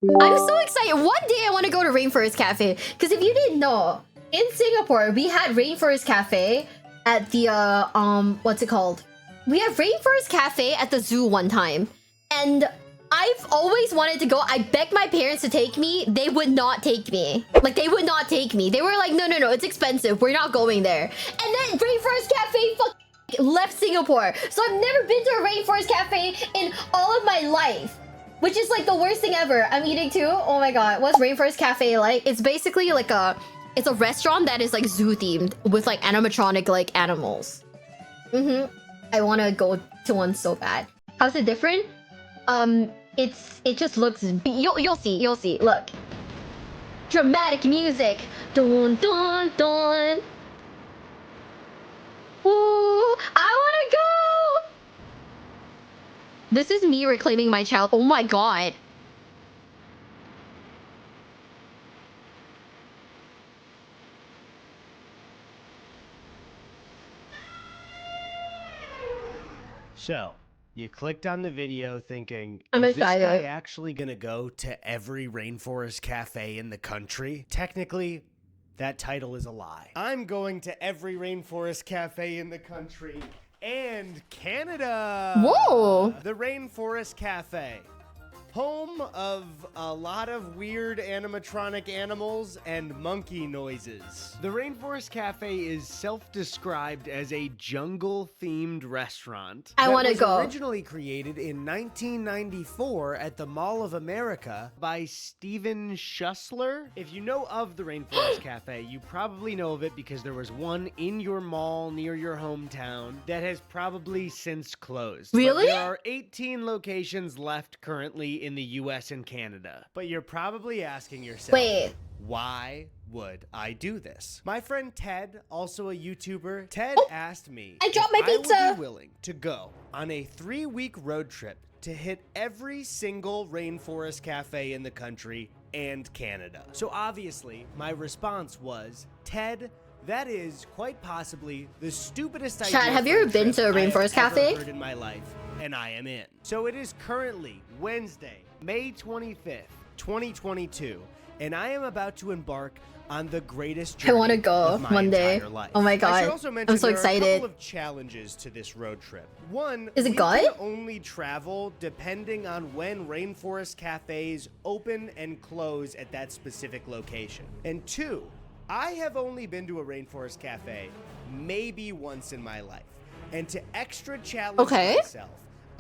I'm so excited. One day I want to go to Rainforest Cafe. Because if you didn't know, in Singapore, we had Rainforest Cafe at the, what's it called? We have Rainforest Cafe at the zoo one time. And I've always wanted to go. I begged my parents to take me. They would not take me. Like, they would not take me. They were like, no, it's expensive. We're not going there. And then Rainforest Cafe left Singapore. So I've never been to a Rainforest Cafe in all of my life. Which is like the worst thing ever. I'm eating too. Oh my god. What's Rainforest Cafe like? It's basically like it's a restaurant that is like zoo themed with like animatronic like animals. I want to go to one so bad. How's it different? It just looks. You'll see. Look, dramatic music. Dun dun dun. Ooh, I wanna go. This is me reclaiming my child. Oh my god. So, you clicked on the video thinking, I'm is this guy excited. actually gonna go to every Rainforest Cafe in the country? Technically, that title is a lie. I'm going to every Rainforest Cafe in the country and Canada! Whoa! The Rainforest Cafe. Home of a lot of weird animatronic animals and monkey noises. The Rainforest Cafe is self-described as a jungle-themed restaurant. I want to go. Originally created in 1994 at the Mall of America by Steven Schussler. If you know of the Rainforest Cafe, you probably know of it because there was one in your mall near your hometown that has probably since closed. Really? But there are 18 locations left currently in the US and Canada. But you're probably asking yourself, Wait. Why would I do this? My friend Ted, also a YouTuber, Ted asked me I dropped if my pizza. I would be willing to go on a 3-week road trip to hit every single Rainforest Cafe in the country and Canada. So obviously, my response was, Ted, that is quite possibly the stupidest idea. Chad, have you for ever been trip to a I have Rainforest ever Cafe? heard in my life, and I am in. So it is currently Wednesday, May 25th, 2022, and I am about to embark on the greatest journey I want to go of my one day. entire life. Oh my I should god. also mention I'm so there are a excited. couple of challenges to this road trip. One, Is it we good? can only travel depending on when Rainforest Cafes open and close at that specific location. And two, I have only been to a Rainforest Cafe maybe once in my life. And to extra challenge myself,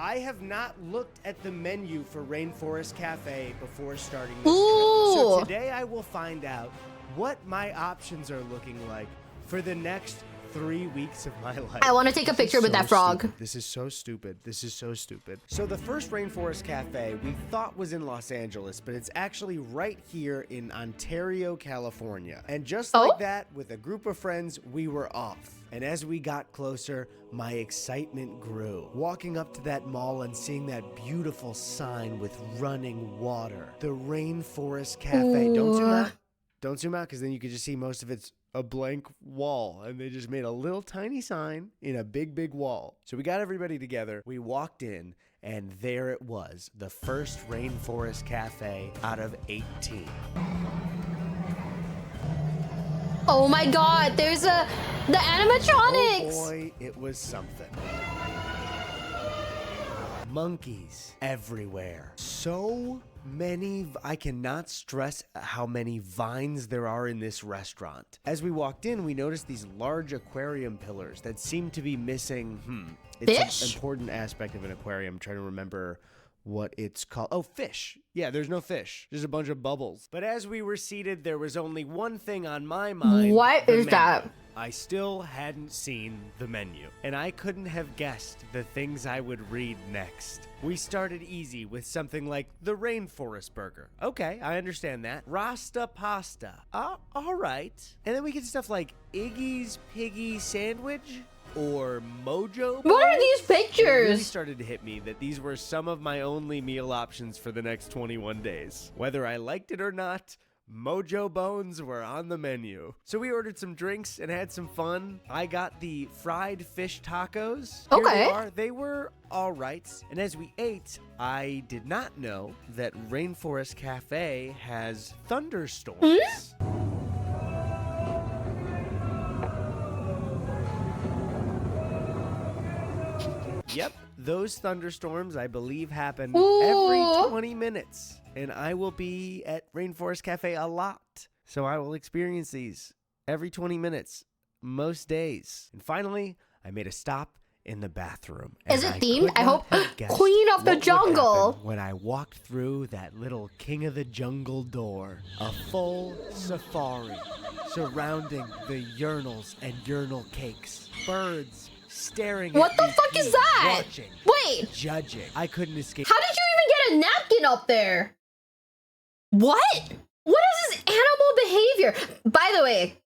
I have not looked at the menu for Rainforest Cafe before starting this trip. So today I will find out what my options are looking like for the next 3 weeks of my life. I want to take a picture with that frog. Stupid. This is so stupid. This is so stupid. So the first Rainforest Cafe we thought was in Los Angeles, but it's actually right here in Ontario, California. And just like that, with a group of friends, we were off. And as we got closer, my excitement grew. Walking up to that mall and seeing that beautiful sign with running water. The Rainforest Cafe. Ooh. Don't zoom out. Don't zoom out, because then you could just see most of it's a blank wall, and they just made a little tiny sign in a big, big wall. So we got everybody together. We walked in, and there it was, the first Rainforest Cafe out of 18. Oh my god, there's the animatronics. Oh boy, it was something. Monkeys everywhere. So many, I cannot stress how many vines there are in this restaurant. As we walked in, we noticed these large aquarium pillars that seem to be missing, it's Fish? an important aspect of an aquarium. I'm trying to remember what it's called. Oh, fish. Yeah, there's no fish. There's a bunch of bubbles. But as we were seated, there was only one thing on my mind. What the is menu. that? I still hadn't seen the menu, and I couldn't have guessed the things I would read next. We started easy with something like the Rainforest Burger. Okay, I understand that. Rasta Pasta. All right. And then we get stuff like Iggy's Piggy Sandwich or Mojo. What are these It really pictures? started to hit me that these were some of my only meal options for the next 21 days. Whether I liked it or not, Mojo Bones were on the menu. So we ordered some drinks and had some fun. I got the fried fish tacos. Here Okay. they are. They were all right. And as we ate, I did not know that Rainforest Cafe has thunderstorms. Yep, those thunderstorms, I believe, happen every 20 minutes. And I will be at Rainforest Cafe a lot. So I will experience these every 20 minutes, most days. And finally, I made a stop in the bathroom. Is it themed? I hope. Guessed Queen of the what would Jungle. happen when I walked through that little King of the Jungle door. A full safari surrounding the urinals and urinal cakes. Birds staring What at the me, fuck is that? watching, Wait, judging. I couldn't escape. how did you even get a napkin up there? What? What is this animal behavior? By the way,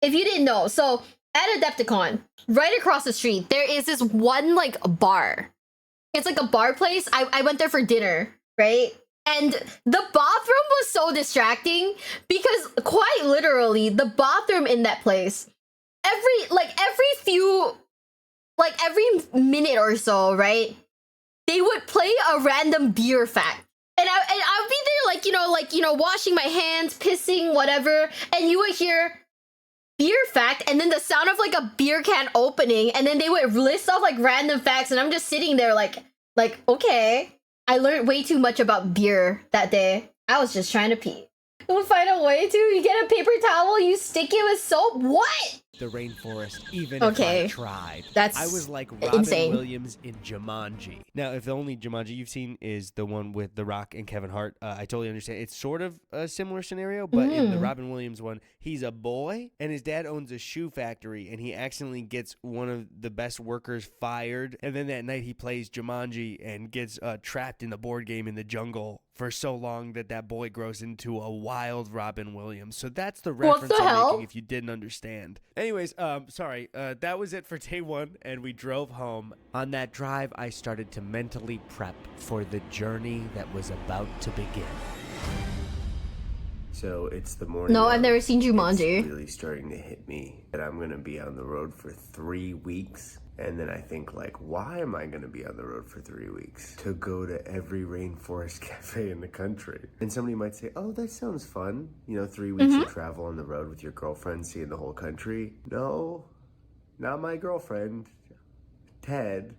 if you didn't know, so at Adepticon, right across the street, there is this one like bar. It's like a bar place. I went there for dinner, right? And the bathroom was so distracting because quite literally the bathroom in that place, every minute or so, right? They would play a random beer fact. And I would be there washing my hands, pissing, whatever, and you would hear beer fact and then the sound of like a beer can opening, and then they would list off like random facts, and I'm just sitting there like okay. I learned way too much about beer that day. I was just trying to pee. We'll find a way to. You get a paper towel, you stick it with soap. What? The rainforest, even Okay. if I tried. That's I was like Robin insane. Williams in Jumanji. Now, if the only Jumanji you've seen is the one with The Rock and Kevin Hart, I totally understand. It's sort of a similar scenario, but in the Robin Williams one, he's a boy, and his dad owns a shoe factory, and he accidentally gets one of the best workers fired, and then that night he plays Jumanji and gets trapped in the board game in the jungle for so long that boy grows into a wild Robin Williams. So that's the What reference the I'm hell? making if you didn't understand. Anyways, sorry. That was it for day one, and we drove home. On that drive, I started to mentally prep for the journey that was about to begin. So it's the morning. No, I've of. never seen Jumanji. It's really starting to hit me that I'm going to be on the road for 3 weeks. And then I think, like, why am I going to be on the road for 3 weeks? To go to every rainforest cafe in the country. And somebody might say, oh, that sounds fun. 3 weeks of travel on the road with your girlfriend, seeing the whole country. No, not my girlfriend. Ted.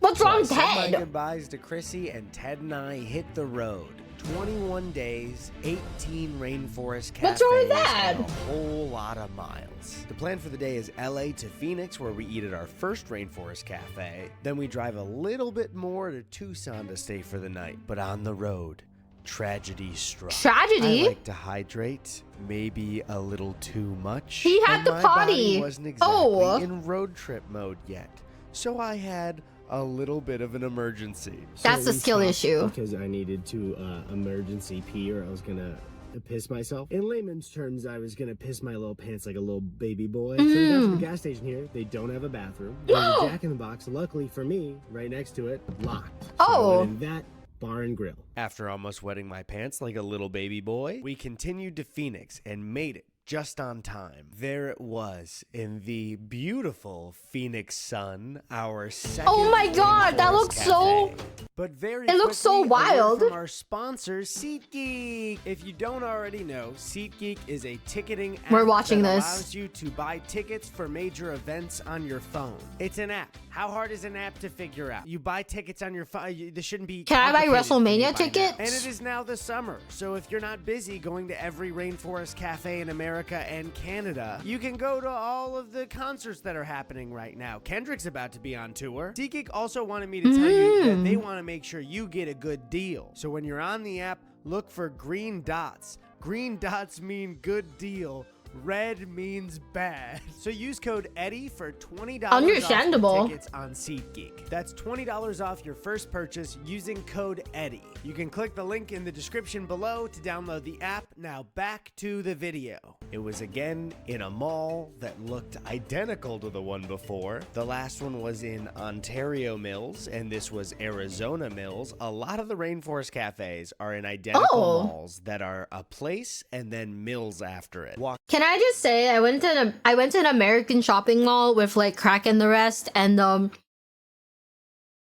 What's wrong with I said my Ted? goodbyes to Chrissy, and Ted and I hit the road. 21 days, 18 rainforest cafes, What's wrong with that? and a whole lot of miles. The plan for the day is LA to Phoenix, where we eat at our first rainforest cafe. Then we drive a little bit more to Tucson to stay for the night. But on the road, tragedy struck. Tragedy? I like to hydrate, maybe a little too much. He had and to my potty. body wasn't exactly Oh. in road trip mode yet. So I had a little bit of an emergency. That's So a we skill stopped issue. Because I needed to emergency pee, or I was going to piss myself. In layman's terms, I was going to piss my little pants like a little baby boy. So we got to the gas station here. They don't have a bathroom. There's a Jack in the Box, luckily for me, right next to it, locked. So Oh. I went in that bar and grill. After almost wetting my pants like a little baby boy, we continued to Phoenix and made it just on time. There it was in the beautiful Phoenix sun, our second Oh my God, that rainforest looks so- cafe. But very It looks so quickly, a word wild. from our sponsor, SeatGeek. If you don't already know, SeatGeek is a ticketing app We're watching that this. allows you to buy tickets for major events on your phone. It's an app. How hard is an app to figure out? You buy tickets on your phone. This shouldn't be Can I buy complicated for you WrestleMania by now. tickets? And it is now the summer, so if you're not busy going to every rainforest cafe in America and Canada, you can go to all of the concerts that are happening right now. Kendrick's about to be on tour. SeatGeek also wanted me to tell you that they want to make sure you get a good deal. So when you're on the app, look for green dots. Green dots mean good deal. Red means bad. So use code Eddie for $20 Understandable. off your tickets on SeatGeek. That's $20 off your first purchase using code Eddie. You can click the link in the description below to download the app. Now back to the video. It was again in a mall that looked identical to the one before. The last one was in Ontario Mills, and this was Arizona Mills. A lot of the Rainforest cafes are in identical malls that are a place and then mills after it. Can I just say, I went to an American shopping mall with like Crack and the rest, and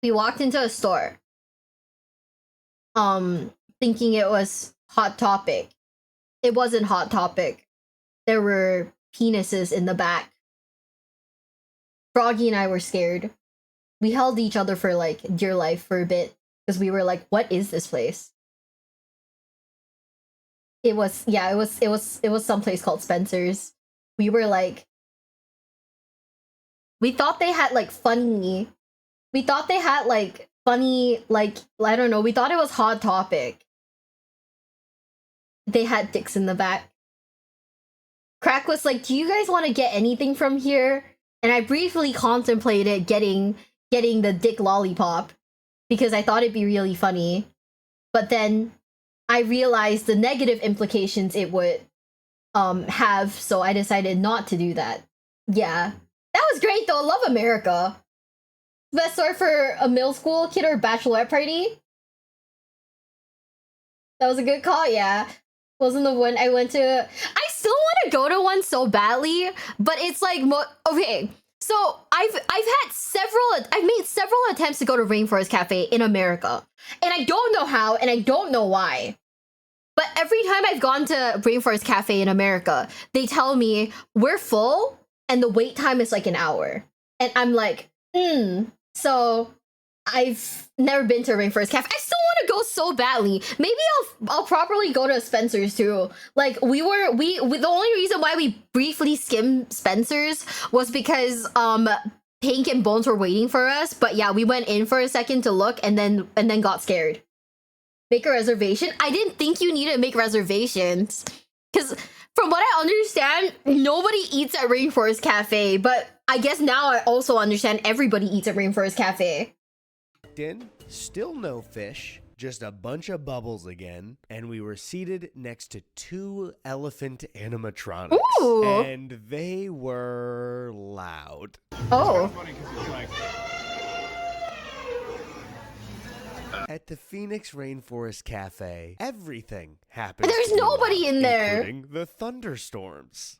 we walked into a store, thinking it was Hot Topic. It wasn't Hot Topic. There were penises in the back. Froggy and I were scared. We held each other for like dear life for a bit because we were like, "What is this place?" It was someplace called Spencer's. We were like, we thought they had like funny. We thought they had like funny, like, I don't know. We thought it was Hot Topic. They had dicks in the back. Crack was like, "Do you guys want to get anything from here?" And I briefly contemplated getting the dick lollipop because I thought it'd be really funny. But then I realized the negative implications it would have, so I decided not to do that. Yeah. That was great though. I love America. Best store for a middle school kid or bachelorette party? That was a good call, yeah. Wasn't the one I went to. I still want to go to one so badly, but it's like, okay. So I've made several attempts to go to Rainforest Cafe in America, and I don't know how, and I don't know why. But every time I've gone to Rainforest Cafe in America, they tell me we're full, and the wait time is like an hour, and I'm like, So I've never been to a Rainforest Cafe. I still want to go so badly. Maybe I'll properly go to Spencer's too. Like we the only reason why we briefly skimmed Spencer's was because Pink and Bones were waiting for us. But yeah, we went in for a second to look and then got scared. Make a reservation? I didn't think you needed to make reservations. Because from what I understand, nobody eats at Rainforest Cafe. But I guess now I also understand everybody eats at Rainforest Cafe. In, still no fish, just a bunch of bubbles again, and we were seated next to 2 elephant animatronics. Ooh. And they were loud. Oh. At the Phoenix Rainforest Cafe, everything happens. There's nobody in there, including the thunderstorms.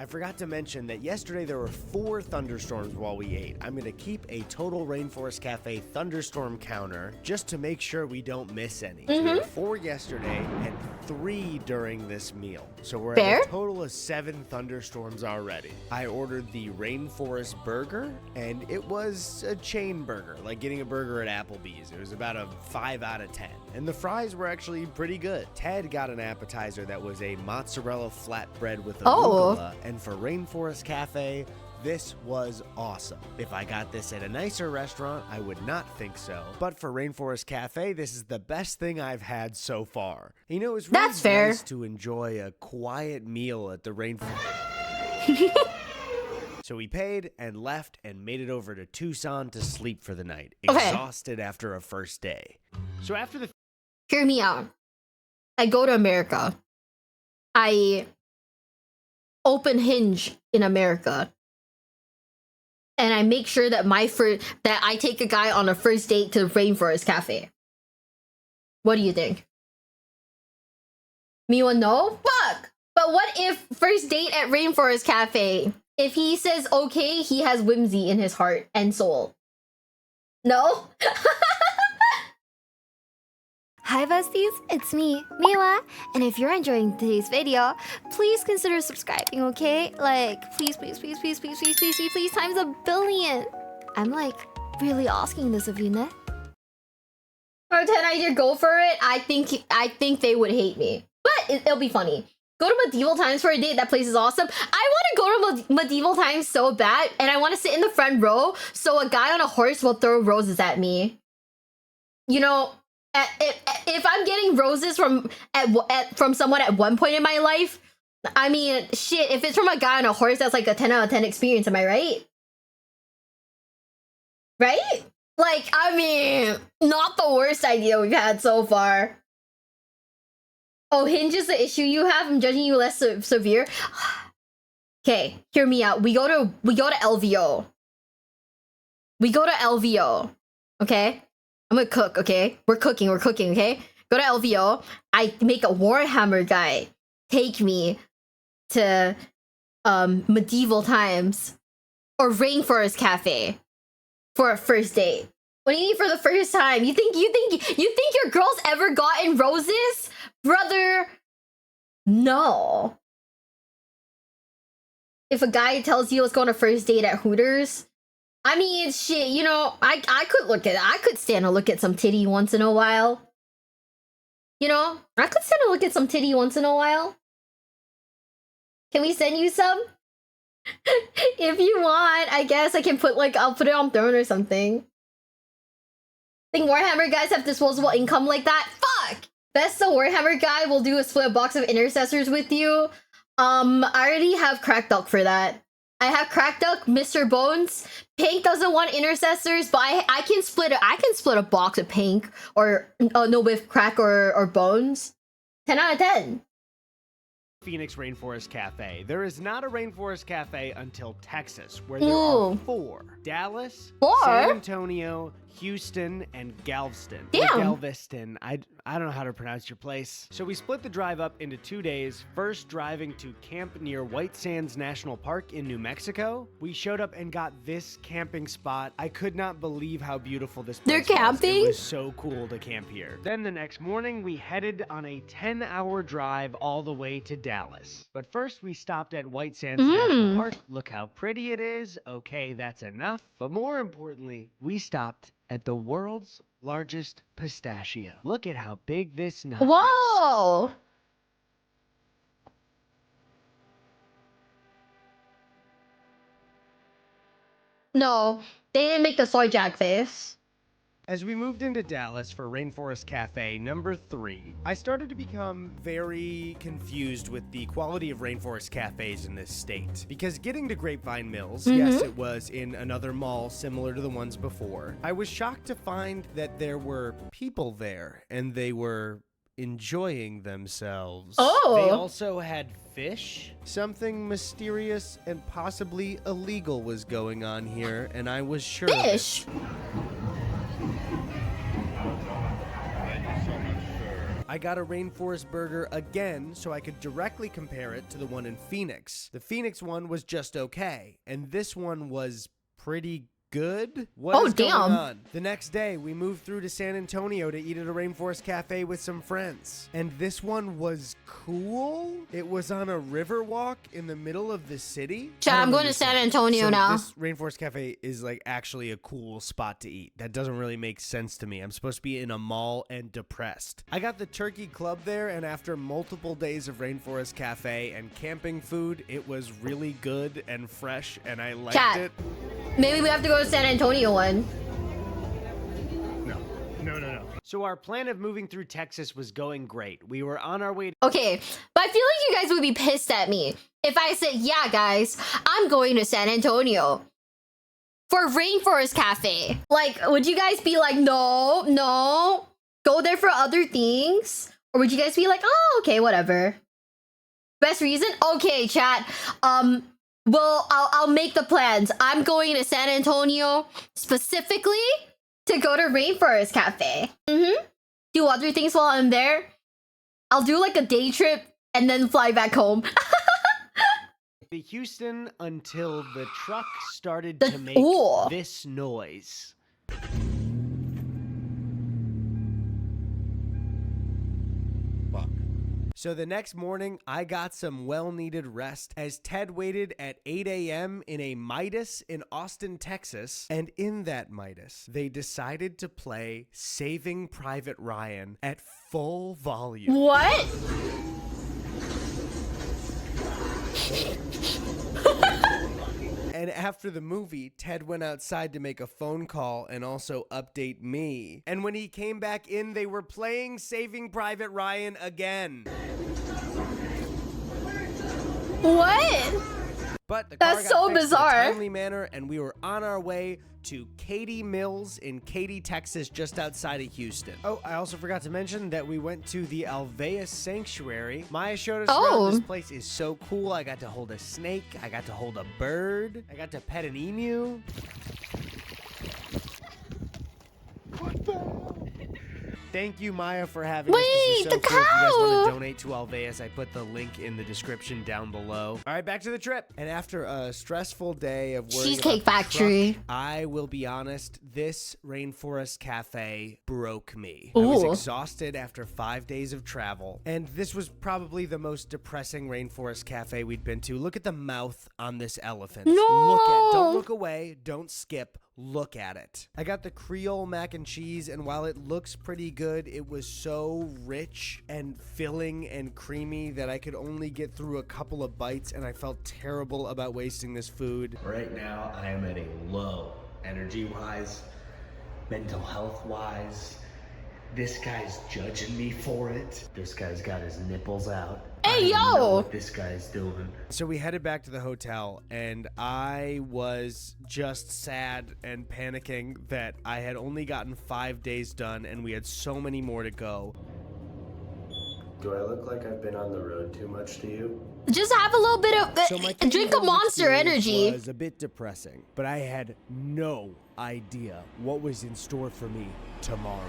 I forgot to mention that yesterday there were 4 thunderstorms while we ate. I'm going to keep a total Rainforest Cafe thunderstorm counter just to make sure we don't miss any. So there were 4 yesterday and 3 during this meal. So we're at a total of 7 thunderstorms already. I ordered the Rainforest burger, and it was a chain burger, like getting a burger at Applebee's. It was about a 5 out of 10. And the fries were actually pretty good. Ted got an appetizer that was a mozzarella flatbread with arugula. And for Rainforest Cafe, this was awesome. If I got this at a nicer restaurant, I would not think so. But for Rainforest Cafe, this is the best thing I've had so far. You know, it's really nice to enjoy a quiet meal at the Rainforest. So we paid and left and made it over to Tucson to sleep for the night, exhausted after a first day. So after the... Hear me out. I go to America. I open Hinge in America, and I make sure that that I take a guy on a first date to Rainforest Cafe. What do you think? Miwa, no? Fuck! But what if first date at Rainforest Cafe, if he says okay, he has whimsy in his heart and soul? No? Hi besties, it's me, Miwa, and if you're enjoying today's video, please consider subscribing, okay? Like, please, please, please, please, please, please, please, please, please, times 1 billion. I'm like, really asking this of you, ne? Or 10 I go for it, I think they would hate me. But it'll be funny. Go to Medieval Times for a date, that place is awesome. I want to go to Medieval Times so bad, and I want to sit in the front row so a guy on a horse will throw roses at me. You know, if I'm getting roses from someone at one point in my life, I mean, shit, if it's from a guy on a horse, that's like a 10 out of 10 experience, am I right? Right? Like, I mean, not the worst idea we've had so far. Oh, Hinge is the issue you have? I'm judging you less severe. Okay, hear me out. We go to LVO. We go to LVO. Okay? I'm gonna cook, okay? We're cooking, okay? Go to LVO. I make a Warhammer guy take me to medieval times or Rainforest Cafe for a first date. What do you mean for the first time? You think your girl's ever gotten roses? Brother, no. If a guy tells you let's go on a first date at Hooters, I mean, shit, you know, I could stand to look at some titty once in a while. You know, I could stand to look at some titty once in a while. Can we send you some? If you want, I guess I can I'll put it on Throne or something. Think Warhammer guys have disposable income like that? Fuck! Best the Warhammer guy will do a split box of intercessors with you. I already have Crack Duck for that. I have Crack Duck, Mr. Bones. Pink doesn't want intercessors, but I can split a box of Pink or no, with Crack or Bones. 10 out of 10. Phoenix Rainforest Cafe. There is not a Rainforest Cafe until Texas, where there are 4. Dallas, San Antonio, Houston, and Galveston. Damn. Or Galveston. I don't know how to pronounce your place. So we split the drive up into 2 days. First, driving to camp near White Sands National Park in New Mexico. We showed up and got this camping spot. I could not believe how beautiful this place was. They're camping? It was so cool to camp here. Then the next morning, we headed on a 10-hour drive all the way to Dallas. But first, we stopped at White Sands National Park. Look how pretty it is. Okay, that's enough. But more importantly, we stopped at the world's largest pistachio. Look at how big this nut is. Whoa! No, they didn't make the soy jack face. As we moved into Dallas for Rainforest Cafe number 3, I started to become very confused with the quality of Rainforest Cafes in this state. Because getting to Grapevine Mills, yes, it was in another mall similar to the ones before, I was shocked to find that there were people there and they were enjoying themselves. Oh! They also had fish. Something mysterious and possibly illegal was going on here, and I was sure Fish? of it. I got a Rainforest burger again so I could directly compare it to the one in Phoenix. The Phoenix one was just okay, and this one was pretty good. What is going on? The next day, we moved through to San Antonio to eat at a Rainforest Cafe with some friends. And this one was cool. It was on a river walk in the middle of the city. Chat, I'm going to San Antonio now. This Rainforest Cafe is like actually a cool spot to eat. That doesn't really make sense to me. I'm supposed to be in a mall and depressed. I got the turkey club there, and after multiple days of Rainforest Cafe and camping food, it was really good and fresh, and I liked it. Maybe we have to go to San Antonio one. No. So our plan of moving through Texas was going great. We were on our way to Okay, but I feel like you guys would be pissed at me if I said, yeah, guys, I'm going to San Antonio for Rainforest Cafe. Like, would you guys be like, no, go there for other things? Or would you guys be like, oh, okay, whatever. Best reason? Okay, chat. Well, I'll make the plans. I'm going to San Antonio specifically to go to Rainforest Cafe. Do other things while I'm there. I'll do like a day trip and then fly back home. Houston until the truck started to make this noise. So the next morning, I got some well-needed rest as Ted waited at 8 a.m. in a Midas in Austin, Texas. And in that Midas, they decided to play Saving Private Ryan at full volume. What? And after the movie, Ted went outside to make a phone call and also update me. And when he came back in, they were playing Saving Private Ryan again. What? But the car That's got so fixed bizarre. in a timely manner, and we were on our way to Katy Mills in Katy, Texas, just outside of Houston. Oh, I also forgot to mention that we went to the Alveus Sanctuary. Maya showed us around. This place is so cool. I got to hold a snake. I got to hold a bird. I got to pet an emu. Thank you, Maya, for having us. This is so Wait, the cool. If you guys want cow! to donate to Alveus, I put the link in the description down below. All right, back to the trip. And after a stressful day of worrying Cheesecake about the Factory. truck, I will be honest, this Rainforest Cafe broke me. I was Ooh. exhausted after 5 days of travel, and this was probably the most depressing Rainforest Cafe we'd been to. Look at the mouth on this elephant. No! Don't look away. Don't skip. Look at it. I got the Creole mac and cheese, and while it looks pretty good, it was so rich and filling and creamy that I could only get through a couple of bites, and I felt terrible about wasting this food. Right now, I am at a low, energy-wise, mental health-wise. This guy's judging me for it. This guy's got his nipples out. Hey, I don't know yo! what this guy's doing. So we headed back to the hotel, and I was just sad and panicking that I had only gotten 5 days done, and we had so many more to go. Do I look like I've been on the road too much to you? Just have a little bit of So my drink a Katy Mills Monster experience Energy. was a bit depressing, but I had no idea what was in store for me tomorrow.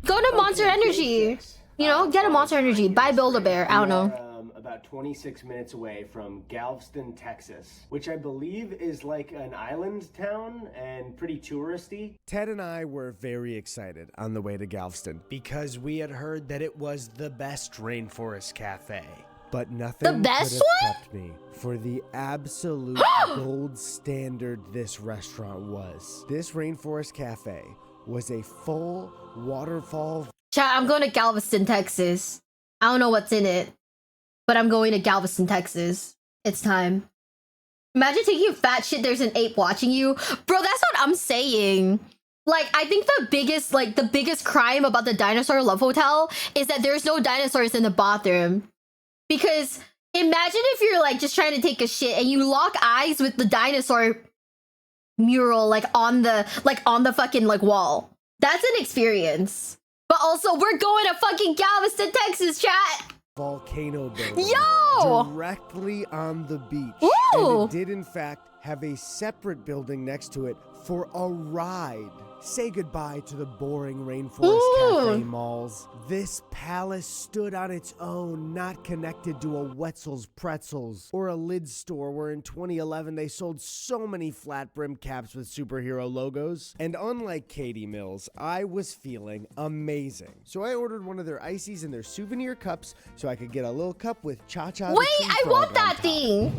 Go to Monster Energy. You know, get a Monster Energy. Buy Build-A-Bear. I don't know. About 26 minutes away from Galveston, Texas, which I believe is like an island town and pretty touristy. Ted and I were very excited on the way to Galveston because we had heard that it was the best Rainforest Cafe. But nothing The best could have one? prepped me for the absolute gold standard this restaurant was. This Rainforest Cafe was a full waterfall. Chat, I'm going to Galveston, Texas. I don't know what's in it, but I'm going to Galveston, Texas. It's time. Imagine taking fat shit, there's an ape watching you. Bro, that's what I'm saying. Like, I think the biggest crime about the Dinosaur Love Hotel is that there's no dinosaurs in the bathroom. Because imagine if you're like just trying to take a shit and you lock eyes with the dinosaur mural like on the fucking like wall. That's an experience. But also, we're going to fucking Galveston, Texas, chat. Volcano building Yo! directly on the beach. Ooh! And it did in fact have a separate building next to it for a ride. Say goodbye to the boring Rainforest Cafe malls. This palace stood on its own, not connected to a Wetzel's Pretzels or a Lid store where in 2011 they sold so many flat brim caps with superhero logos. And unlike Katy Mills, I was feeling amazing. So I ordered one of their ices and their souvenir cups so I could get a little cup with Cha-Cha. Wait, I want that thing.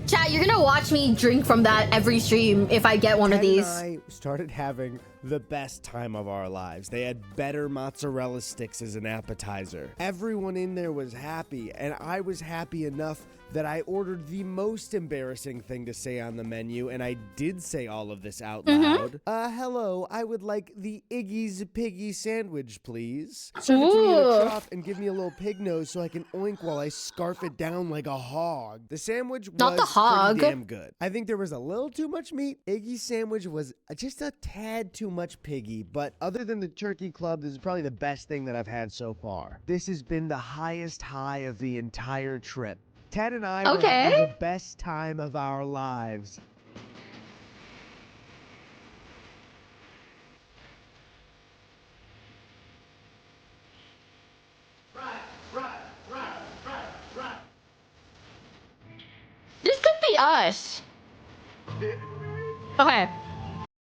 Chat, you're gonna watch me drink from that every stream if I get one of these. I started having the best time of our lives. They had better mozzarella sticks as an appetizer. Everyone in there was happy, and I was happy enough that I ordered the most embarrassing thing to say on the menu, and I did say all of this out loud. Hello, I would like the Iggy's Piggy sandwich, please. Serve it to me in a trough and give me a little pig nose so I can oink while I scarf it down like a hog. The sandwich was Not the hog. pretty damn good. I think there was a little too much meat. Iggy's sandwich was just a tad too much piggy, but other than the turkey club, this is probably the best thing that I've had so far. This has been the highest high of the entire trip. Ted and I were having the best time of our lives. This could be us. Okay.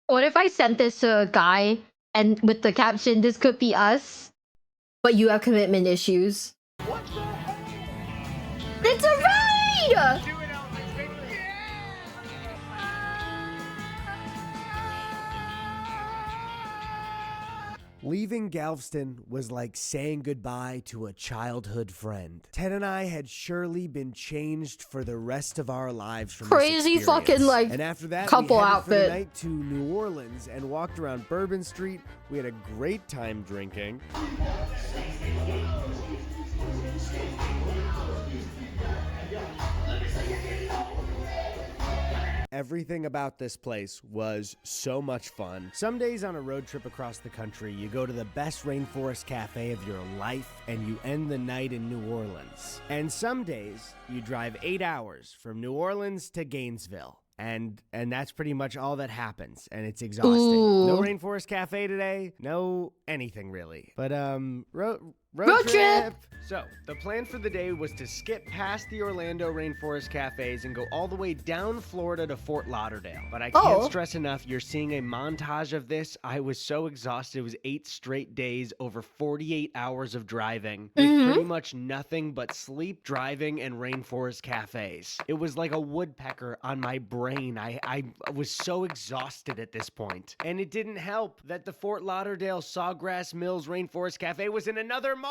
What if I sent this to a guy and with the caption, "This could be us, but you have commitment issues"? What the heck? It's a ride! Leaving Galveston was like saying goodbye to a childhood friend. Ted and I had surely been changed for the rest of our lives from Crazy this fucking experience. like and after that, couple we headed outfit. for the night to New Orleans and walked around Bourbon Street. We had a great time drinking. everything about this place was so much fun. Some days on a road trip across the country, you go to the best rainforest cafe of your life and you end the night in New Orleans. And some days you drive 8 hours from New Orleans to Gainesville. And that's pretty much all that happens, and it's exhausting. Ooh. No Rainforest Cafe today, no anything really. But Road trip! So, the plan for the day was to skip past the Orlando Rainforest Cafes and go all the way down Florida to Fort Lauderdale. But I can't stress enough, you're seeing a montage of this. I was so exhausted. It was 8 straight days, over 48 hours of driving, with pretty much nothing but sleep, driving, and Rainforest Cafes. It was like a woodpecker on my brain. I was so exhausted at this point. And it didn't help that the Fort Lauderdale Sawgrass Mills Rainforest Cafe was in another mall.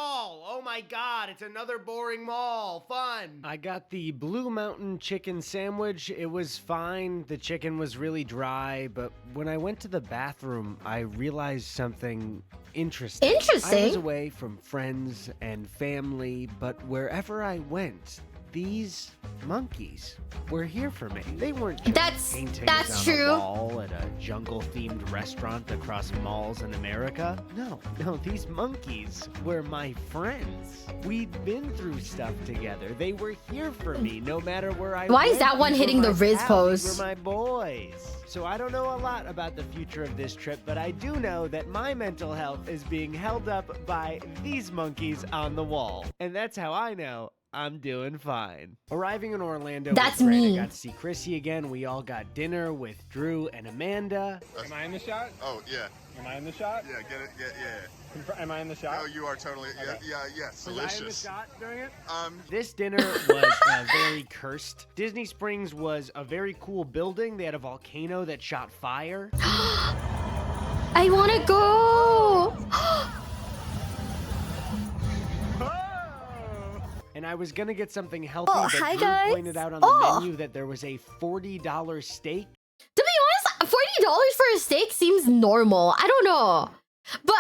Oh my God, it's another boring mall. Fun. I got the Blue Mountain chicken sandwich. It was fine. The chicken was really dry, but when I went to the bathroom, I realized something interesting. I was away from friends and family, but wherever I went, these monkeys were here for me. They weren't just paintings on a wall at a jungle-themed restaurant across malls in America. No, these monkeys were my friends. We'd been through stuff together. They were here for me no matter where I went. Why is that one hitting the Riz pose? These were my boys. So I don't know a lot about the future of this trip, but I do know that my mental health is being held up by these monkeys on the wall. And that's how I know I'm doing fine. Arriving in Orlando, that's was great. me. I got to see Chrissy again. We all got dinner with Drew and Amanda. Am I in the shot? Oh, yeah. Am I in the shot? Yeah, get it. Yeah. Am I in the shot? Oh, you are totally. Okay. Yes. Was I in the Delicious. shot during it? This dinner was very cursed. Disney Springs was a very cool building. They had a volcano that shot fire. I want to go. And I was gonna get something healthy, but hi Drew guys. pointed out on the menu that there was a $40 steak. To be honest, $40 for a steak seems normal. I don't know, but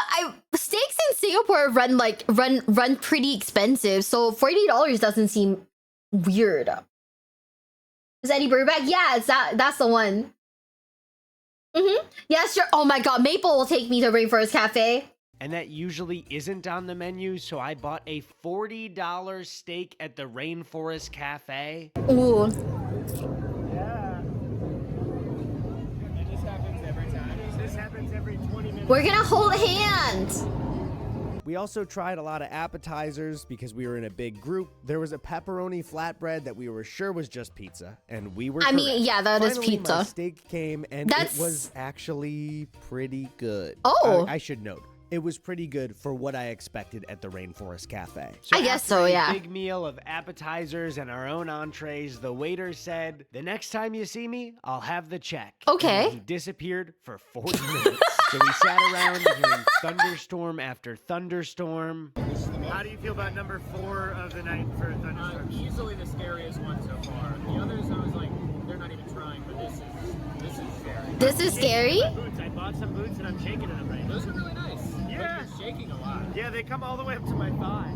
steaks in Singapore run pretty expensive, so $40 doesn't seem weird. Is Eddie Burback? Yeah, it's that's the one. Yeah, sure. Oh my God, Maple will take me to Rainforest Cafe. And that usually isn't on the menu, so I bought a $40 steak at the Rainforest Cafe. Ooh. Yeah. It just happens every time. This happens every 20 minutes. We're gonna hold hands. We also tried a lot of appetizers because we were in a big group. There was a pepperoni flatbread that we were sure was just pizza, and we were correct. Yeah, that is Finally, pizza. My steak came, and it was actually pretty good. Oh. I should note. It was pretty good for what I expected at the Rainforest Cafe. I guess after so, a yeah. big meal of appetizers and our own entrees, the waiter said, "The next time you see me, I'll have the check." Okay. And he disappeared for 40 minutes. So we sat around hearing thunderstorm after thunderstorm. How do you feel about number 4 of the night for Thunderstorm? Easily the scariest one so far. The others, I was like, they're not even trying, but this is scary. This is scary? Boots. I bought some boots and I'm shaking in them right now. Those are really nice. Yeah. But you're shaking a lot. Yeah, they come all the way up to my thigh.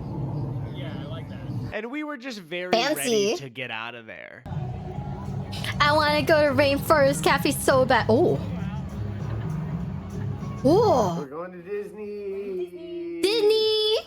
Yeah, I like that. And we were just very Fancy. ready to get out of there. I want to go to Rainforest Cafe so bad. Oh. We're going to Disney. Disney.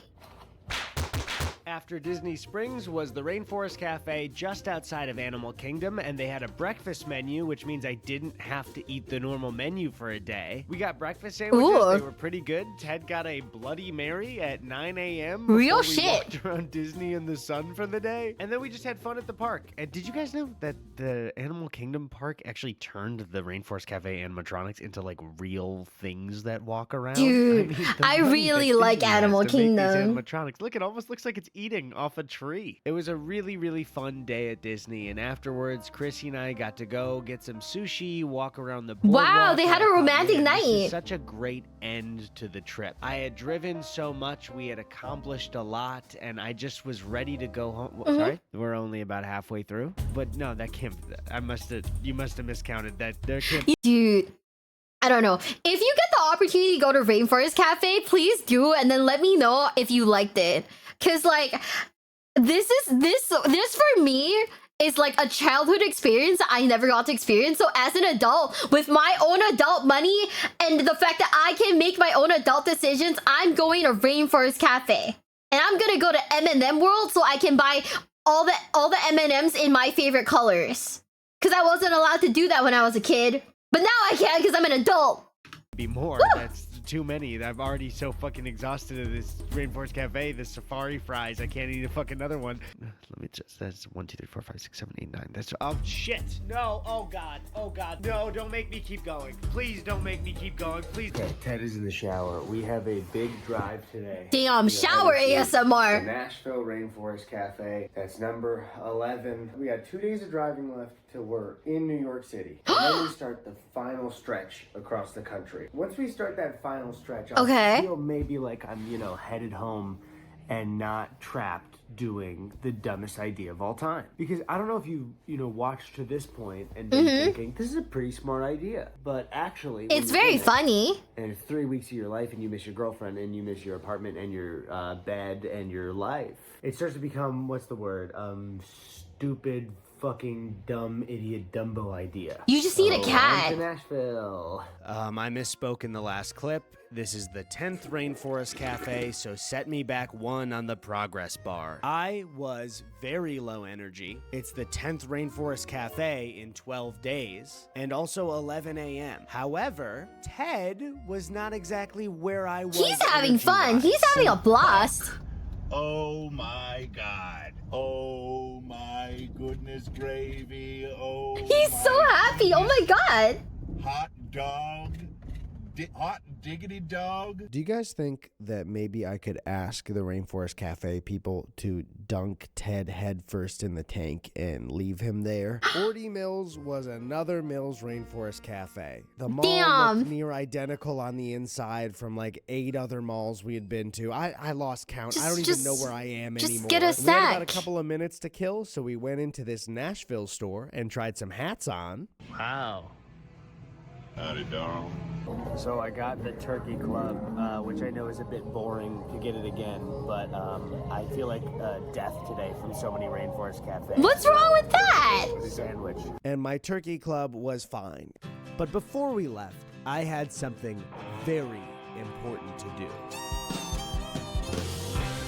After Disney Springs was the Rainforest Cafe just outside of Animal Kingdom, and they had a breakfast menu, which means I didn't have to eat the normal menu for a day. We got breakfast sandwiches. Ooh. They were pretty good. Ted got a Bloody Mary at 9 a.m. Real we shit. walked around Disney in the sun for the day. And then we just had fun at the park. And did you guys know that the Animal Kingdom park actually turned the Rainforest Cafe animatronics into like real things that walk around? Dude, the I money really that like Disney has Animal to make these Kingdom. animatronics. Look, it almost looks like it's eating off a tree. It was a really, really fun day at Disney, and afterwards, Chrissy and I got to go get some sushi, walk around the boardwalk. Wow, they had a and I thought, romantic man, this is night. such a great end to the trip. I had driven so much, we had accomplished a lot, and I just was ready to go home. Sorry, we're only about halfway through, but no, that can't. You must have miscounted that. There can't. Dude, I don't know. If you get the opportunity to go to Rainforest Cafe, please do, and then let me know if you liked it. Cause like, this for me is like a childhood experience that I never got to experience. So as an adult, with my own adult money and the fact that I can make my own adult decisions, I'm going to Rainforest Cafe. And I'm gonna go to M&M World so I can buy all the M&Ms in my favorite colors. Because I wasn't allowed to do that when I was a kid. But now I can because I'm an adult. Be more. That's too many. I'm already so fucking exhausted of this Rainforest Cafe, this safari fries. I can't eat a fucking another one. Let me just. That's 1, 2, 3, 4, 5, 6, 7, 8, 9. That's. Oh shit! No! Oh god! Oh god! No! Don't make me keep going. Please don't make me keep going. Please. Okay, Ted is in the shower. We have a big drive today. Damn, shower The ASMR. Nashville Rainforest Cafe. That's number 11. We got 2 days of driving left to work in New York City. And then we start the final stretch across the country. Once we start that final stretch, I'll feel maybe like I'm, you know, headed home and not trapped doing the dumbest idea of all time. Because I don't know if you know, watched to this point and been thinking, this is a pretty smart idea. But actually, It's very funny. And it's 3 weeks of your life and you miss your girlfriend and you miss your apartment and your bed and your life. It starts to become, what's the word? Stupid, fucking, dumb, idiot, Dumbo idea. You just need a On cat. to Nashville. I misspoke in the last clip. This is the 10th Rainforest Cafe, so set me back 1 on the progress bar. I was very low energy. It's the 10th Rainforest Cafe in 12 days, and also 11 a.m. However, Ted was not exactly where I was. He's having fun. energy-wise. He's having a blast. Oh my god. Oh my goodness gravy. Oh. He's so happy. Oh my god. Hot dog. Hot diggity dog. Do you guys think that maybe I could ask the Rainforest Cafe people to dunk Ted headfirst in the tank and leave him there? 40 Mills was another Mills Rainforest Cafe. The mall looked near identical on the inside from like 8 other malls we had been to. I lost count. I don't even know where I am anymore. Get a We had about a sec. couple of minutes to kill, so we went into this Nashville store and tried some hats on. Wow. Howdy, darling. So I got the Turkey Club, which I know is a bit boring to get it again, but I feel like death today from so many Rainforest Cafes. What's wrong with that? Sandwich. And my Turkey Club was fine. But before we left, I had something very important to do.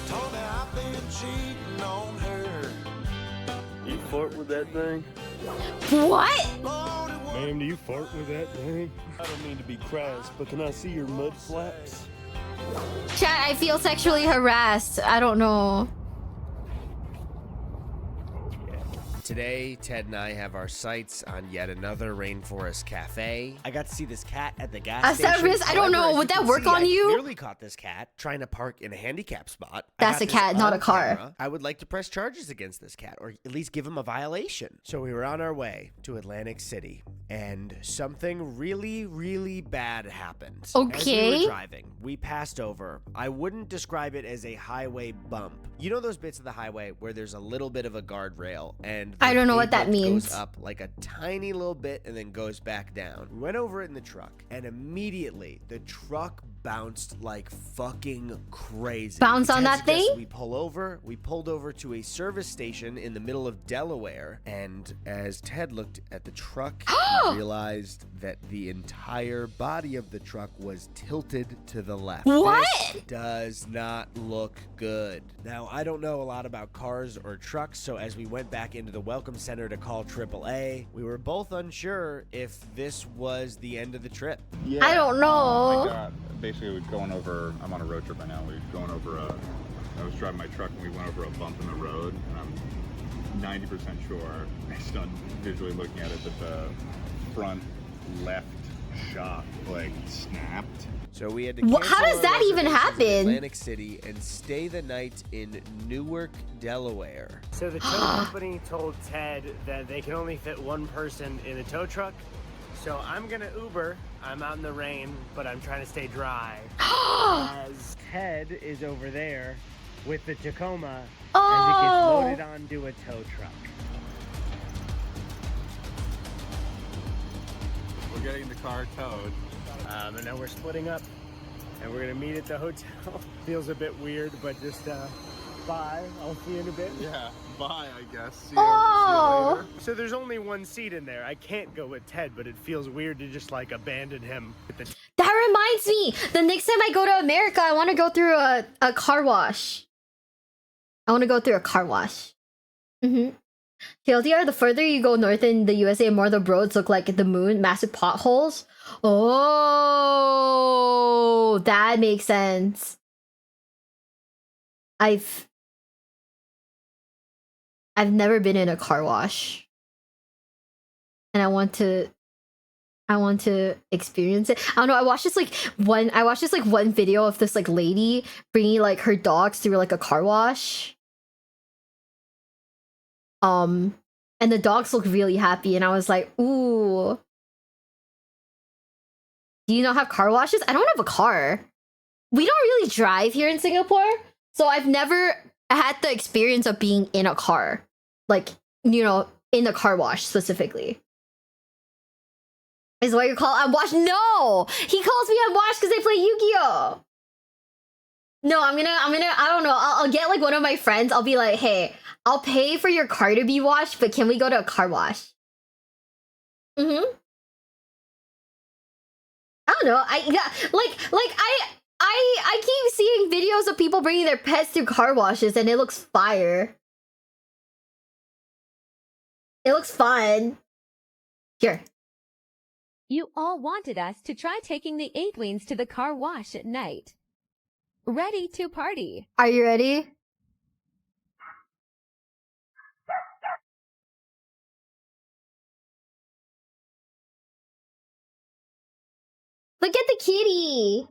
Told me I've been cheating on her. You fart with that thing? What? Ma'am, do you fart with that thing? I don't mean to be crass, but can I see your mud flaps? Chat, I feel sexually harassed. I don't know. Today, Ted and I have our sights on yet another Rainforest Cafe. I got to see this cat at the gas station. I don't know. However, as Would that can work see, on I you? clearly caught this cat trying to park in a handicap spot. That's a cat, not a car. Camera. I would like to press charges against this cat, or at least give him a violation. So we were on our way to Atlantic City, and something really, really bad happened. As we Okay. were driving, we passed over. I wouldn't describe it as a highway bump. You know those bits of the highway where there's a little bit of a guardrail, and I don't know what that pavement means. goes up like a tiny little bit and then goes back down. We went over it in the truck, and immediately the truck bounced like fucking crazy. Bounce on Ted that suggests thing? We pulled over to a service station in the middle of Delaware, and as Ted looked at the truck, he realized that the entire body of the truck was tilted to the left. What? This does not look good. Now, I don't know a lot about cars or trucks, so as we went back into the welcome center to call AAA, we were both unsure if this was the end of the trip. Yeah. I don't know. Basically, we're going over. I'm on a road trip right now. We're going over I was driving my truck and we went over a bump in the road, and I'm 90% sure, based on visually looking at it, that the front left shock like snapped. So we had to How cancel does our that even reservations in happen? Atlantic City and stay the night in Newark, Delaware. So the tow company told Ted that they can only fit one person in a tow truck. So I'm gonna Uber. I'm out in the rain, but I'm trying to stay dry. As Ted is over there with the Tacoma as it gets loaded onto a tow truck. We're getting the car towed. And now we're splitting up, and we're gonna meet at the hotel. Feels a bit weird, but just Bye. I'll see you in a bit. Yeah, bye, I guess. See Oh. you later. So there's only one seat in there. I can't go with Ted, but it feels weird to just like abandon him with the That reminds me, the next time I go to America, I want to go through a car wash. I want to go through a car wash. TLDR, the further you go north in the USA, more the roads look like the moon, massive potholes. Oh, that makes sense. I've never been in a car wash. And I want to experience it. I don't know, I watched this one video of this like lady bringing like her dogs through like a car wash. And the dogs look really happy, and I was like, ooh. Do you not have car washes? I don't have a car. We don't really drive here in Singapore, so I've never had the experience of being in a car. Like, you know, in a car wash specifically. Is what you call Unwashed? No! He calls me Unwashed because I play Yu-Gi-Oh! No, I'm gonna, I don't know, I'll get like one of my friends, I'll be like, hey, I'll pay for your car to be washed, but can we go to a car wash? I don't know, I keep seeing videos of people bringing their pets through car washes and it looks fire. It looks fun. Here. You all wanted us to try taking the 8-wings to the car wash at night. Ready to party. Are you ready? Look at the kitty.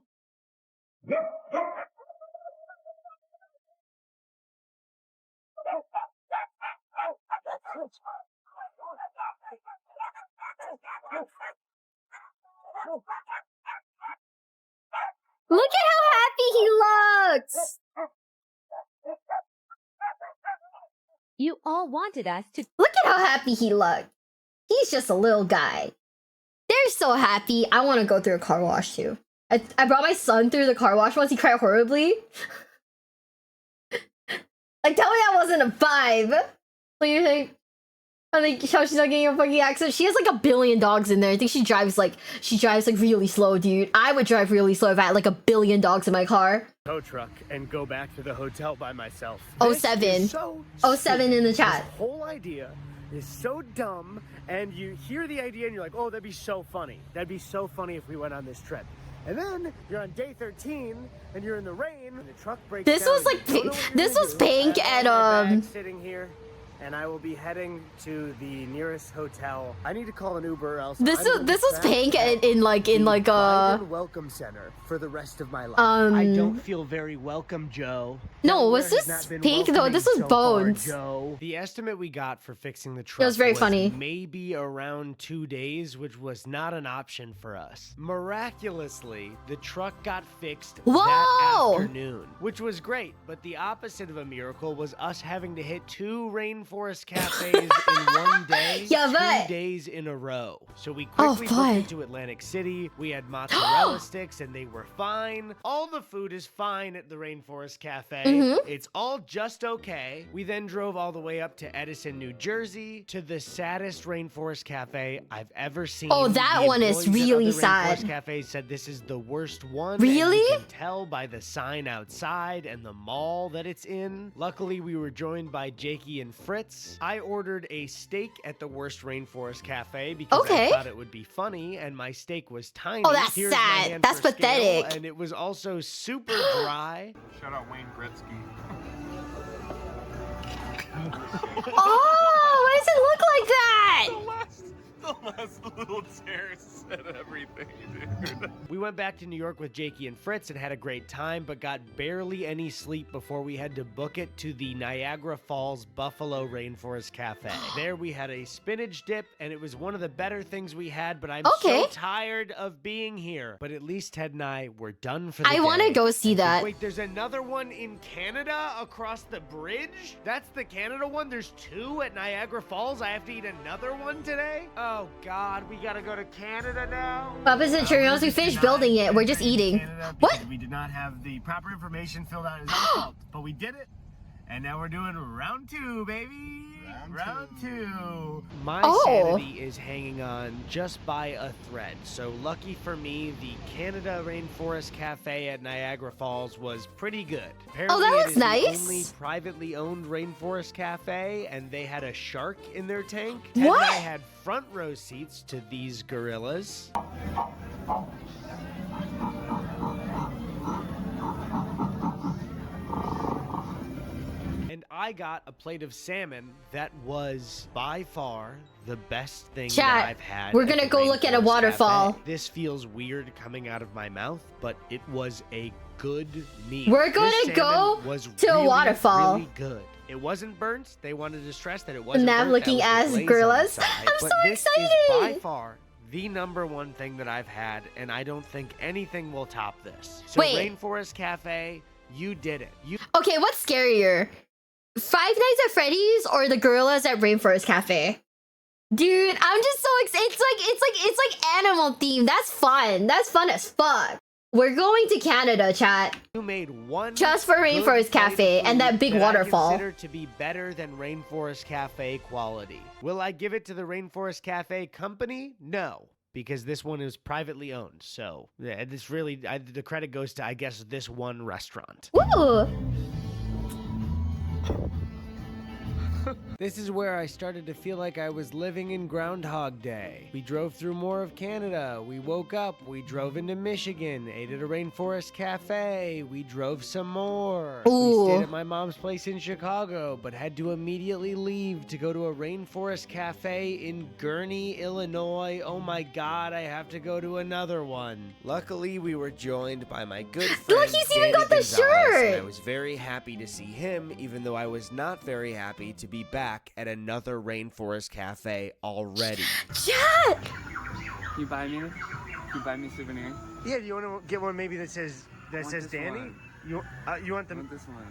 Look at how happy he looks! You all wanted us to... Look at how happy he looked. He's just a little guy. They're so happy. I want to go through a car wash too. I brought my son through the car wash once. He cried horribly. Like, tell me that wasn't a 5. What do you think? I think she's not getting a fucking accent. She has like 1 billion dogs in there. I think she drives like really slow, dude. I would drive really slow if I had like 1 billion dogs in my car. tow truck and go back to the hotel by myself. 07. 07 in the chat. This whole idea is so dumb, and you hear the idea and you're like, oh, that'd be so funny. That'd be so funny if we went on this trip. And then you're on day 13 and you're in the rain and the truck breaks down. This was like this was Pink at sitting here. And I will be heading to the nearest hotel. I need to call an Uber, or else this was Pink in like welcome center for the rest of my life. I don't feel very welcome, Joe. No, was this Pink though? This was Bones. Joe. The estimate we got for fixing the truck was very funny. Maybe around 2 days, which was not an option for us. Miraculously, the truck got fixed that afternoon, which was great. But the opposite of a miracle was us having to hit 2 Rainforest cafes in 1 day, 2 days in a row. So we quickly booked into Atlantic City. We had mozzarella sticks and they were fine. All the food is fine at the Rainforest Cafe. It's all just okay. We then drove all the way up to Edison, New Jersey, to the saddest Rainforest Cafe I've ever seen. Oh, that one is really sad. Rainforest Cafe said this is the worst one. Really? You can tell by the sign outside and the mall that it's in. Luckily, we were joined by Jakey and Fritz. I ordered a steak at the worst Rainforest Cafe because I thought it would be funny, and my steak was tiny. Oh, that's sad. That's pathetic. And it was also super dry. Shout out Wayne Gretzky. Oh, why does it look like that? The last little tear said everything, dude. We went back to New York with Jakey and Fritz and had a great time, but got barely any sleep before we had to book it to the Niagara Falls Buffalo Rainforest Cafe. There we had a spinach dip, and it was one of the better things we had, but I'm so tired of being here. But at least Ted and I were done for the day. I want to go see that. Wait, there's another one in Canada across the bridge? That's the Canada one? There's 2 at Niagara Falls? I have to eat another one today? Oh God, we gotta go to Canada now? Opposite Cheerios, we finished building it. We're just eating. What? We did not have the proper information filled out as our fault, but we did it. And now we're doing round 2, baby. Round two. My Oh. sanity is hanging on just by a thread. So lucky for me, the Canada Rainforest Cafe at Niagara Falls was pretty good. Apparently, that it looks is the nice. only privately owned rainforest cafe, and they had a shark in their tank. What? And I had front row seats to these gorillas. And I got a plate of salmon that was by far the best thing Chat, that I've had. we're at gonna the go look at a Rainforest waterfall. Cafe. This feels weird coming out of my mouth, but it was a good meal. We're This gonna salmon go was to a really, waterfall. Really good. It wasn't burnt. They wanted to stress that it wasn't Nav burnt. looking That was ass the glaze on the gorillas. side. I'm But so this is by excited. far the #1 thing that I've had, and I don't think anything will top this. So Wait. Rainforest Cafe, you did it. You Okay, what's scarier? Five Nights at Freddy's or the gorillas at Rainforest Cafe? Dude, I'm just so excited. It's like animal themed. That's fun. That's fun as fuck. We're going to Canada, chat. You made one Just for good Rainforest plate of Cafe and food that big I waterfall. consider to be better than Rainforest Cafe quality. Will I give it to the Rainforest Cafe company? No, because this one is privately owned. So yeah, this really the credit goes to, I guess, this one restaurant. Ooh. This is where I started to feel like I was living in Groundhog Day. We drove through more of Canada. We woke up. We drove into Michigan. Ate at a Rainforest Cafe. We drove some more. Ooh. We stayed at my mom's place in Chicago, but had to immediately leave to go to a Rainforest Cafe in Gurnee, Illinois. Oh my God, I have to go to another one. Luckily, we were joined by my good friend Look, he's even Danny got the Gonzalez, shirt. and I was very happy to see him, even though I was not very happy to be back at another Rainforest Cafe already. Chat! You buy me a souvenir? Yeah, do you want to get one maybe that says want this Danny? one. You want I want this one.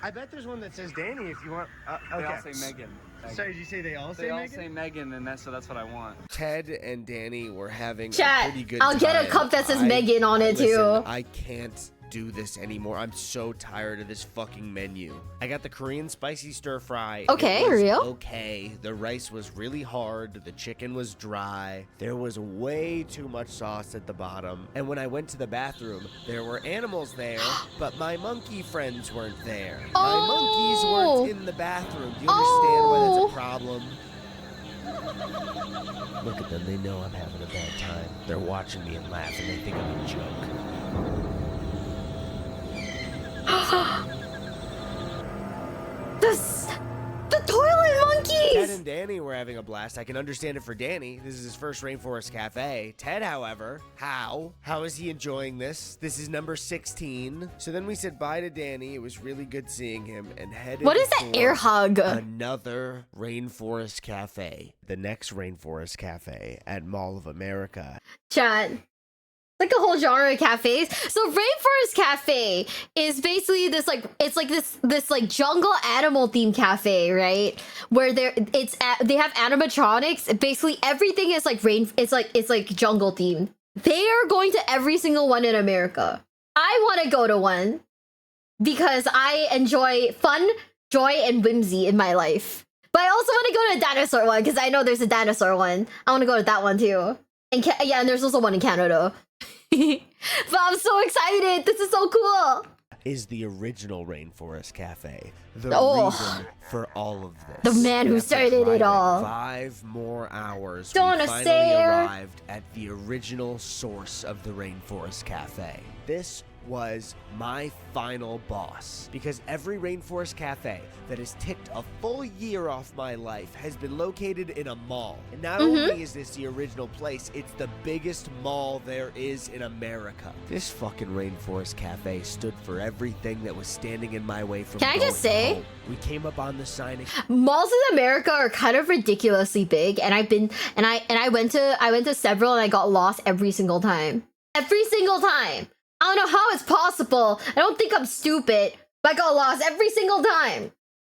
I bet there's one that says Danny if you want. They all say Megan. Sorry, did you say they all They all say Megan, and so that's what I want. Ted and Danny were having a Chat, pretty good I'll get a time. cup that says Megan on it, listen, too. I can't do this anymore. I'm so tired of this fucking menu. I got the Korean spicy stir fry. Okay, It was real. Okay, the rice was really hard. The chicken was dry. There was way too much sauce at the bottom. And when I went to the bathroom, there were animals there, but my monkey friends weren't there. Oh. My monkeys weren't in the bathroom. Do you understand why that's a problem? Look at them. They know I'm having a bad time. They're watching me and laughing. They think I'm a joke. The toilet Ted monkeys! and Danny were having a blast. I can understand it for Danny. This is his first Rainforest Cafe. Ted, however, how is he enjoying this? This is number 16. So then we said bye to Danny. It was really good seeing him and headed What is that for air hug? another Rainforest Cafe. The next Rainforest Cafe at Mall of America. Chat. Like a whole genre of cafes. So Rainforest Cafe is basically this this jungle animal themed cafe, right? Where they have animatronics. Basically everything is like it's like jungle themed. They are going to every single one in America. I want to go to one because I enjoy fun, joy, and whimsy in my life. But I also want to go to a dinosaur one because I know there's a dinosaur one. I want to go to that one too. And and there's also one in Canada. But I'm so excited. This is so cool. Is the original Rainforest Cafe. The Oh. reason for all of this. The man who After started it driving all. 5 more hours, Don't we wanna finally stay here. arrived at the original source of the Rainforest Cafe. This was my final boss, because every Rainforest Cafe that has ticked a full year off my life has been located in a mall. And not only is this the original place, it's the biggest mall there is in America. This fucking Rainforest Cafe stood for everything that was standing in my way from Can I going just say- home. We came up on the sign. Malls in America are kind of ridiculously big, and I went to several and I got lost every single time. Every single time. I don't know how it's possible. I don't think I'm stupid, but I got lost every single time.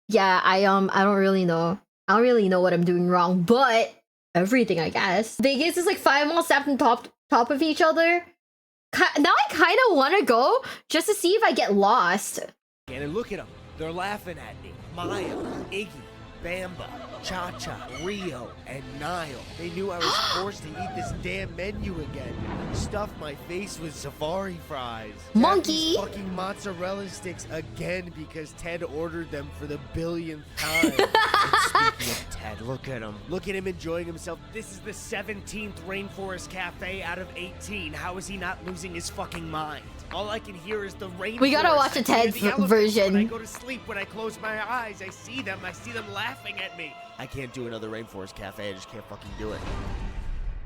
Yeah, I don't really know. I don't really know what I'm doing wrong, but everything, I guess. Vegas is like 5 malls stacked on top of each other. Now I kind of want to go just to see if I get lost. And look at them. They're laughing at me. Maya, Iggy, Bamba, Cha-Cha, Rio, and Nile. They knew I was forced to eat this damn menu again. Stuffed my face with safari fries. Monkey! Tapped these fucking mozzarella sticks again because Ted ordered them for the billionth time. And speaking of Ted, look at him. Look at him enjoying himself. This is the 17th Rainforest Cafe out of 18. How is he not losing his fucking mind? All I can hear is the rainforest. We gotta watch the Ted version. When I go to sleep, when I close my eyes, I see them laughing at me. I can't do another Rainforest Cafe. I just can't fucking do it.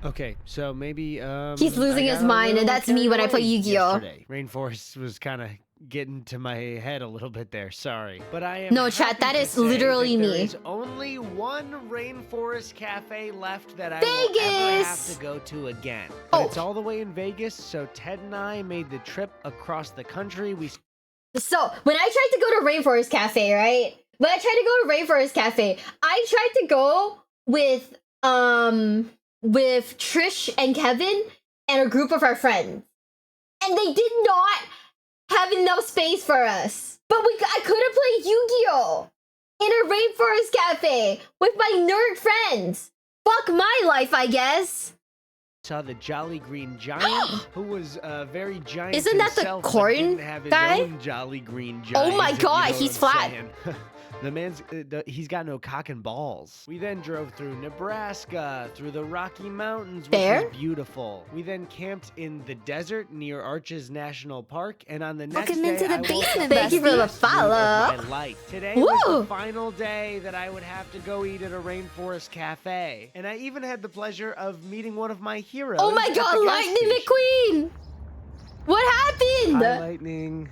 Okay, so maybe He's losing his mind, and that's me when I play Yu-Gi-Oh. Rainforest was kind of getting to my head a little bit there. Sorry, but I am. No, chat. That is literally me. There's only one Rainforest Cafe left that I will ever have to go to again. But it's all the way in Vegas, so Ted and I made the trip across the country. So when I tried to go to Rainforest Cafe, right? When I tried to go to Rainforest Cafe, I tried to go with Trish and Kevin and a group of our friends, and they did not have enough space for us. But I couldn't play Yu-Gi-Oh in a Rainforest Cafe with my nerd friends. Fuck my life, I guess. Saw the Jolly Green Giant, who was very giant. Isn't that the himself, but corn didn't have his guy? own Jolly Green Giant. Oh my if you god, know he's what I'm flat. saying. The man's, he's got no cock and balls. We then drove through Nebraska, through the Rocky Mountains, which was beautiful. We then camped in the desert near Arches National Park, and on the next day, I woke up Thank you for the follow. my life. Today was the final day that I would have to go eat at a Rainforest Cafe, and I even had the pleasure of meeting one of my heroes. Oh my god, Lightning McQueen! What happened? Hi, Lightning.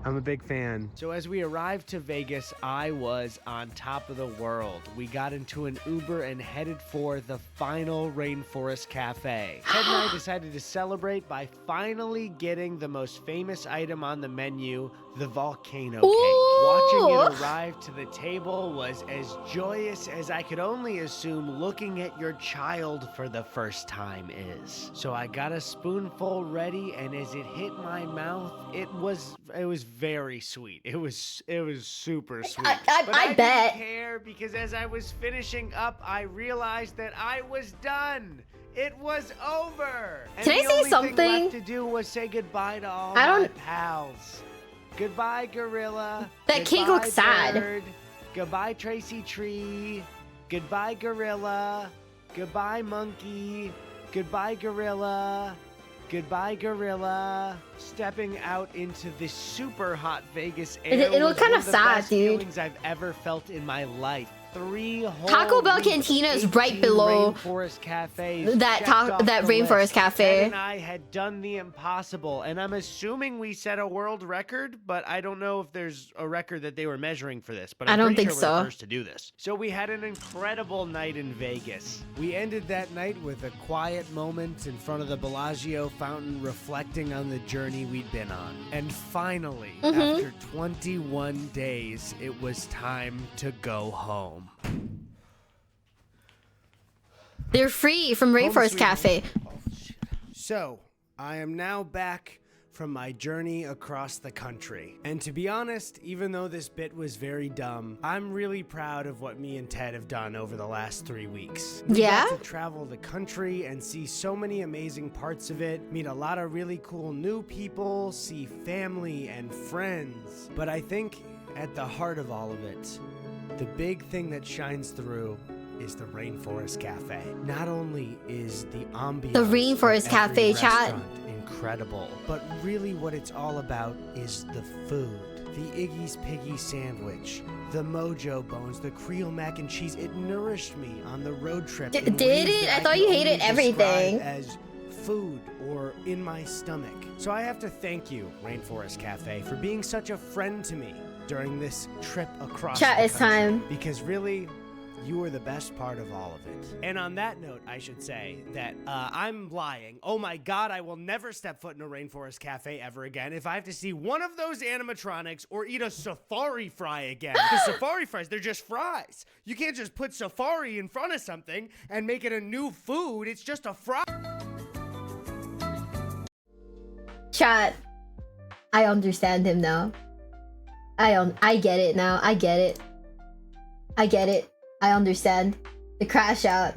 I'm a big fan. So as we arrived to Vegas, I was on top of the world. We got into an Uber and headed for the final Rainforest Cafe. Ted and I decided to celebrate by finally getting the most famous item on the menu, the volcano cake. Watching it arrive to the table was as joyous as I could only assume looking at your child for the first time is. So I got a spoonful ready, and as it hit my mouth, it was very sweet. It was super sweet. I bet. Didn't care because as I was finishing up, I realized that I was done. It was over. And Can I say something? The only thing left to do was say goodbye to all my pals. Goodbye, Gorilla. That cake looks sad. Bird. Goodbye, Tracy Tree. Goodbye, Gorilla. Goodbye, Monkey. Goodbye, Gorilla. Goodbye, Gorilla. Stepping out into this super hot Vegas air. It looked kind of sad, dude. Feelings I've ever felt in my life. 3 whole Taco Bell weeks, Cantina is right below Rainforest Cafes that Rainforest Cafe. Ted and I had done the impossible, and I'm assuming we set a world record, but I don't know if there's a record that they were measuring for this. But I'm I don't pretty think sure we're so. the first to do this. So we had an incredible night in Vegas. We ended that night with a quiet moment in front of the Bellagio fountain, reflecting on the journey we'd been on. And finally, after 21 days, it was time to go home. They're free from Rainforest Cafe. So, I am now back from my journey across the country. And to be honest, even though this bit was very dumb, I'm really proud of what me and Ted have done over the last 3 weeks. We got to travel the country and see so many amazing parts of it, meet a lot of really cool new people, see family and friends. But I think at the heart of all of it, the big thing that shines through is the Rainforest Cafe. Not only is the ambiance The Rainforest Cafe, chat. Incredible, but really what it's all about is the food. The Iggy's Piggy sandwich, the Mojo Bones, the Creole mac and cheese. It nourished me on the road trip. Did it? I thought you hated everything. As food or in my stomach. So I have to thank you, Rainforest Cafe, for being such a friend to me during this trip across the country. Chat, it's time. Because really, you were the best part of all of it. And on that note, I should say that I'm lying. Oh my god, I will never step foot in a Rainforest Cafe ever again if I have to see one of those animatronics or eat a safari fry again. Because safari fries, they're just fries. You can't just put safari in front of something and make it a new food. It's just a fry. Chat, I understand him now. I get it now. I get it. I get it. I understand. The crash out.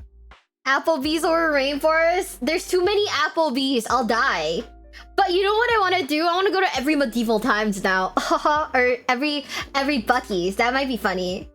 Applebee's or Rainforest? There's too many Applebee's. I'll die. But you know what I want to do? I want to go to every medieval times now. Or every Bucky's. That might be funny.